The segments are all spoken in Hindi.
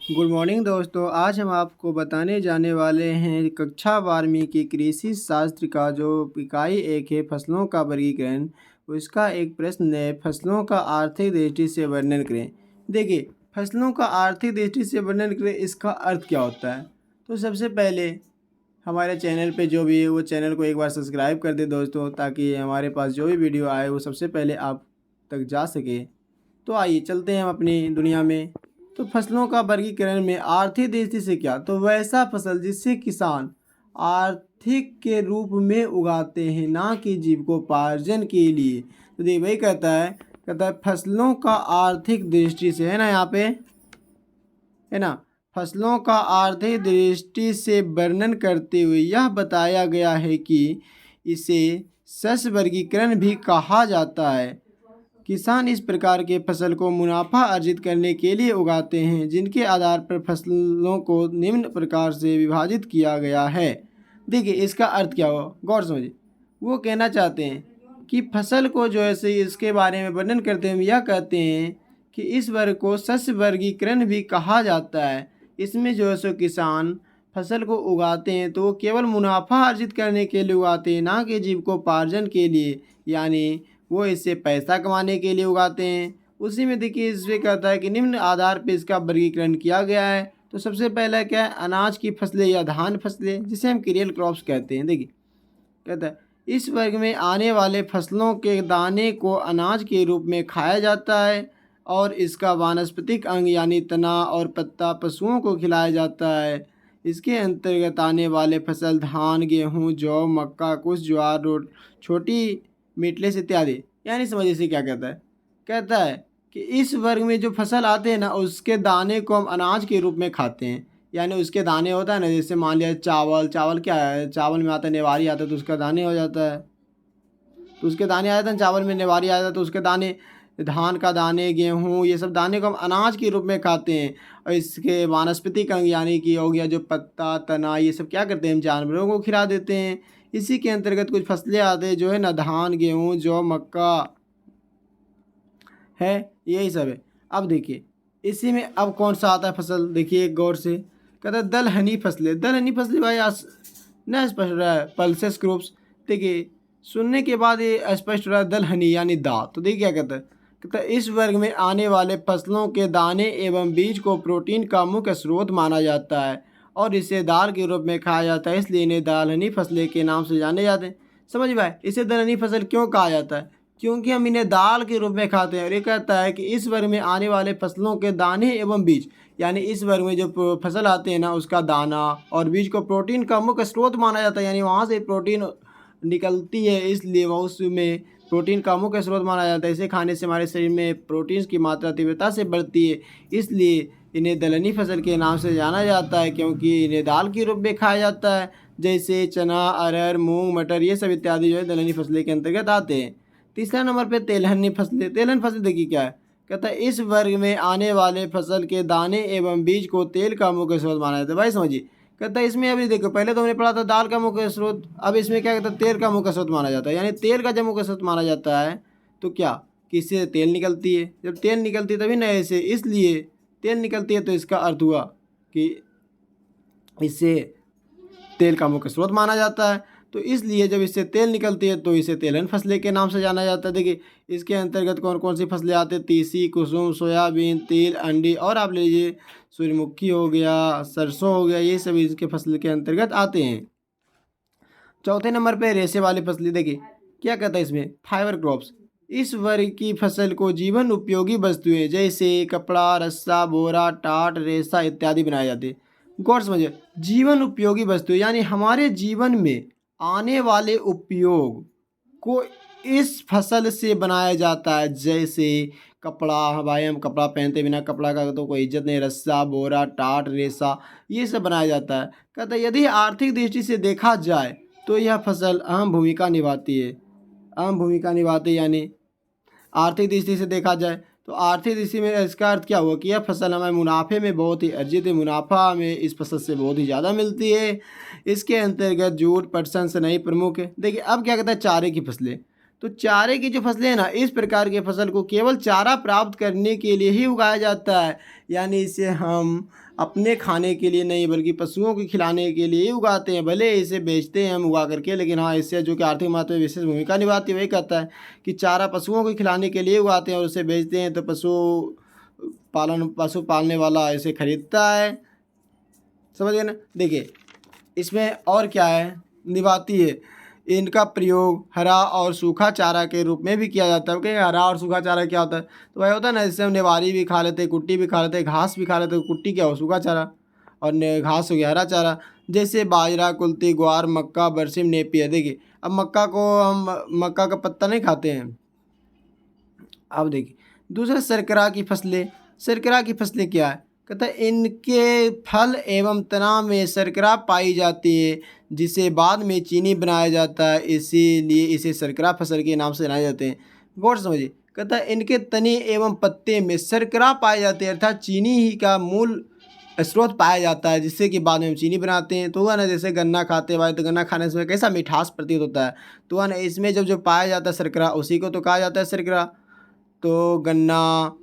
गुड मॉर्निंग दोस्तों। आज हम आपको बताने जाने वाले हैं कक्षा 12वीं की कृषि शास्त्र का जो इकाई 1 है फसलों का वर्गीकरण। उसका एक प्रश्न है, फसलों का आर्थिक दृष्टि से वर्णन करें। देखिए, फसलों का आर्थिक दृष्टि से वर्णन करें, इसका अर्थ क्या होता है। तो सबसे पहले हमारे चैनल पे जो भी है वो चैनल को एक बार सब्सक्राइब कर दे दोस्तों, ताकि हमारे पास जो भी वीडियो आए वो सबसे पहले आप तक जा सके। तो आइए चलते हैं हम अपनी दुनिया में। तो फसलों का वर्गीकरण में आर्थिक दृष्टि से क्या, तो वैसा फसल जिससे किसान आर्थिक के रूप में उगाते हैं, ना कि जीविकोपार्जन के लिए। तो देखिए वही कहता है फसलों का आर्थिक दृष्टि से, है ना, यहाँ पे है ना, फसलों का आर्थिक दृष्टि से वर्णन करते हुए यह बताया गया है कि इसे शस्य वर्गीकरण भी कहा जाता है। किसान इस प्रकार के फसल को मुनाफा अर्जित करने के लिए उगाते हैं, जिनके आधार पर फसलों को निम्न प्रकार से विभाजित किया गया है। देखिए इसका अर्थ क्या हुआ, गौर समझिए। वो कहना चाहते हैं कि फसल को जो है से इसके बारे में वर्णन करते हुए यह कहते हैं कि इस वर्ग को शस्य वर्गीकरण भी कहा जाता है। इसमें जो है सो किसान फसल को उगाते हैं तो वो केवल मुनाफा अर्जित करने के लिए उगाते हैं, ना कि जीविकोपार्जन के लिए, यानी वो इससे पैसा कमाने के लिए उगाते हैं। उसी में देखिए इसमें कहता है कि निम्न आधार पर इसका वर्गीकरण किया गया है। तो सबसे पहला क्या है, अनाज की फसलें या धान फसलें, जिसे हम सीरियल क्रॉप्स कहते हैं। देखिए कहता है इस वर्ग में आने वाले फसलों के दाने को अनाज के रूप में खाया जाता है और इसका वानस्पतिक अंग यानी तना और पत्ता पशुओं को खिलाया जाता है। इसके अंतर्गत आने वाले फसल धान, गेहूँ, जौ, मक्का, कुछ ज्वार, छोटी मिलेट्स इत्यादि। यानी समझिए इसे क्या कहता है कि इस वर्ग में जो फसल आते हैं ना, उसके दाने को हम अनाज के रूप में खाते हैं। यानी उसके दाने होता है ना, जैसे मान लिया चावल, चावल क्या है, चावल में आता है नेवारी आता है तो उसका दाने हो जाता है, तो उसके दाने आ जाते हैं। चावल में नेवारी आ जाता है तो उसके दाने, धान का दाने, गेहूँ, ये सब दाने को हम अनाज के रूप में खाते हैं। और इसके वानस्पतिक अंग यानी कि हो गया जो पत्ता, तना, ये सब क्या करते हैं, हम जानवरों को खिला देते हैं। इसी के अंतर्गत कुछ फसलें आते हैं जो है ना, धान, गेहूँ, जौ, मक्का है, यही सब है। अब देखिए इसी में अब कौन सा आता है फसल, देखिए गौर से। कहता है दलहनी फसलें। दलहनी फसलें भाई न स्पष्ट हो रहा है, पल्सेस क्रॉप्स। देखिए सुनने के बाद ये स्पष्ट हो रहा है दलहनी यानी दाल। तो देखिए क्या कहता है इस वर्ग में आने वाले फसलों के दाने एवं बीज को प्रोटीन का मुख्य स्रोत माना जाता है और इसे दाल के रूप में खाया जाता है, इसलिए इन्हें दलहनी फसलें के नाम से जाने जाते हैं। समझ भाई, इसे दलहनी फसल क्यों कहा जाता है, क्योंकि हम इन्हें दाल के रूप में खाते हैं। और ये कहता है कि इस वर्ग में आने वाले फसलों के दाने एवं बीज, यानी इस वर्ग में जो फसल आते हैं ना, उसका दाना और बीज को प्रोटीन का मुख्य स्रोत माना जाता है। यानी वहाँ से प्रोटीन निकलती है, इसलिए वह उसमें प्रोटीन का मुख्य स्रोत माना जाता है। इसे खाने से हमारे शरीर में प्रोटीन की मात्रा तीव्रता से बढ़ती है, इसलिए इन्हें दलहनी फसल के नाम से जाना जाता है, क्योंकि इन्हें दाल के रूप में खाया जाता है। जैसे चना, अरहर, मूंग, मटर, ये सब इत्यादि जो है दलहनी फसलें के अंतर्गत आते हैं। तीसरा नंबर पे तेलहनी फसलें। तेलहन फसल देखिए क्या है, कहता है इस वर्ग में आने वाले फसल के दाने एवं बीज को तेल का मुख्य स्रोत माना जाता है। भाई समझिए, कहता है इसमें अभी देखो, पहले तो हमने पढ़ा था दाल का मुख्य स्रोत, अब इसमें क्या कहता है तेल का मुख्य स्रोत माना जाता है। यानी तेल का जब मुख्य स्रोत माना जाता है तो क्या, कि इससे तेल निकलती है। जब तेल निकलती है तभी ना ऐसे, इसलिए तेल निकलती है, तो इसका अर्थ हुआ कि इससे तेल का मुख्य स्रोत माना जाता है। तो इसलिए जब इससे तेल निकलती है तो इसे तेलहन फसलें के नाम से जाना जाता है। देखिए इसके अंतर्गत कौन कौन सी फसलें आती हैं, तीसी, कुसुम, सोयाबीन, तिल, अंडी, और आप लीजिए सूर्यमुखी हो गया, सरसों हो गया, ये सभी इसके फसल के अंतर्गत आते हैं। चौथे नंबर पे रेशे वाली फसलें। देखिए क्या कहता है इसमें, फाइबर क्रॉप्स। इस वर्ग की फसल को जीवन उपयोगी वस्तुएं जैसे कपड़ा, रस्सा, बोरा, टाट, रेशा इत्यादि बनाए जाते हैं। गौर समझिए, जीवन उपयोगी वस्तु यानी हमारे जीवन में आने वाले उपयोग को इस फसल से बनाया जाता है। जैसे कपड़ा, भाई हम कपड़ा पहनते, बिना कपड़ा का तो कोई इज्जत नहीं। रस्सा, बोरा, टाट, रेशा, ये सब बनाया जाता है। कहता है यदि आर्थिक दृष्टि से देखा जाए तो यह फसल अहम भूमिका निभाती है। अहम भूमिका निभाती है, यानी आर्थिक दृष्टि से देखा जाए तो आर्थिक दृष्टि में इसका अर्थ क्या हुआ कि यह फसल हमें मुनाफे में बहुत ही अर्जित है, मुनाफा हमें इस फसल से बहुत ही ज़्यादा मिलती है। इसके अंतर्गत जूट, पटसन, सनई प्रमुख है। देखिए अब क्या कहता है चारे की फसलें। तो चारे की जो फसलें हैं ना, इस प्रकार के फसल को केवल चारा प्राप्त करने के लिए ही उगाया जाता है, यानी इसे हम अपने खाने के लिए नहीं बल्कि पशुओं को खिलाने के लिए ही उगाते हैं। भले इसे बेचते हैं हम उगा करके, लेकिन हाँ, इससे जो कि आर्थिक महत्व में विशेष भूमिका निभाती है। वही कहता है कि चारा पशुओं को खिलाने के लिए उगाते हैं और उसे बेचते हैं, तो पशु पालने वाला इसे खरीदता है। समझ गए ना। देखिए इसमें और क्या है, निभाती है। इनका प्रयोग हरा और सूखा चारा के रूप में भी किया जाता है। ओके, हरा और सूखा चारा क्या होता है? तो वह होता है ना, जिससे हम निवारी भी खा लेते हैं, कुट्टी भी खा लेते हैं, घास भी खा लेते हैं। कुट्टी क्या हो? सूखा चारा, और घास हो गया हरा चारा। जैसे बाजरा, कुल्थी, ग्वार, मक्का, बरसिम, नेपियर। देखिए अब मक्का को हम मक्का का पत्ता नहीं खाते हैं। अब देखिए दूसरा शर्करा की फसलें। शर्करा की फसलें क्या है? कहता है इनके फल एवं तना में शर्करा पाई जाती है, जिसे बाद में चीनी बनाया जाता है, इसीलिए इसे शर्करा फसल के नाम से जाने जाते हैं। गौर से समझिए, कहता है इनके तने एवं पत्ते में शर्करा पाई जाती है, अर्थात चीनी ही का मूल स्रोत पाया जाता है, जिससे कि बाद में हम चीनी बनाते हैं। तो हुआ ना, जैसे गन्ना खाते हैं भाई, तो गन्ना खाने से कैसा मिठास प्रतीत होता है। तो हुआ ना, इसमें जब जो पाया जाता है शर्करा, उसी को तो कहा जाता है शर्करा। तो गन्ना,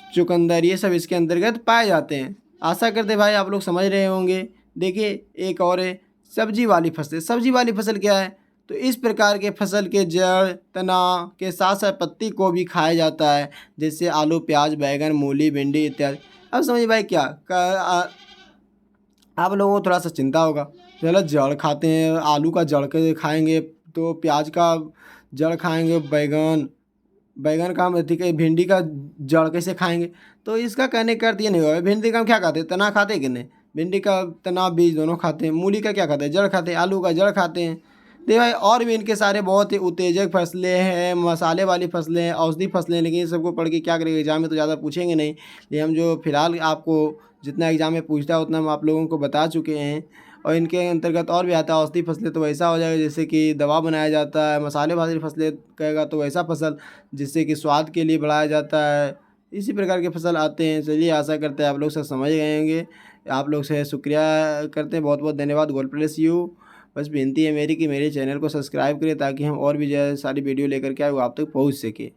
चुकंदर, ये सब इसके अंतर्गत पाए जाते हैं। आशा करते भाई आप लोग समझ रहे होंगे। देखिए एक और है सब्जी वाली फसलें। सब्जी वाली फसल क्या है? तो इस प्रकार के फसल के जड़, तना के साथ साथ पत्ती को भी खाया जाता है, जैसे आलू, प्याज, बैंगन, मूली, भिंडी इत्यादि। अब समझिए भाई क्या आप लोगों को थोड़ा सा चिंता होगा, चलो जड़ खाते हैं, आलू का जड़ के खाएंगे, तो प्याज का जड़ खाएंगे, बैगन का हम ठीक है, भिंडी का जड़ कैसे खाएंगे? तो इसका कहने का अर्थ ये नहीं होगा। भिंडी का हम क्या खाते हैं? तना खाते हैं कि नहीं? भिंडी का तना, बीज दोनों खाते हैं। मूली का क्या खाते हैं? जड़ खाते हैं। आलू का जड़ खाते हैं। देखिए भाई और भी इनके सारे बहुत ही उत्तेजक फसलें हैं, मसाले वाली फसलें हैं, औषधि फसलें हैं, लेकिन इन सबको पढ़ के क्या करेंगे? एग्जाम में तो ज़्यादा पूछेंगे नहीं। ये हम जो फिलहाल आपको जितना एग्जाम में पूछता है उतना हम आप लोगों को बता चुके हैं। और इनके अंतर्गत और भी आता है औषधि फसलें, तो वैसा हो जाएगा जैसे कि दवा बनाया जाता है। मसाले वाली फसलें कहेगा तो वैसा फसल जिससे कि स्वाद के लिए बढ़ाया जाता है। इसी प्रकार के फसल आते हैं। चलिए आशा करते हैं आप लोग सब समझ गए होंगे। आप लोग से शुक्रिया करते हैं, बहुत बहुत धन्यवाद। God bless you. बस विनती है मेरी कि मेरे चैनल को सब्सक्राइब करें, ताकि हम और भी जो सारी वीडियो लेकर के आए वो आप तक पहुँच सके।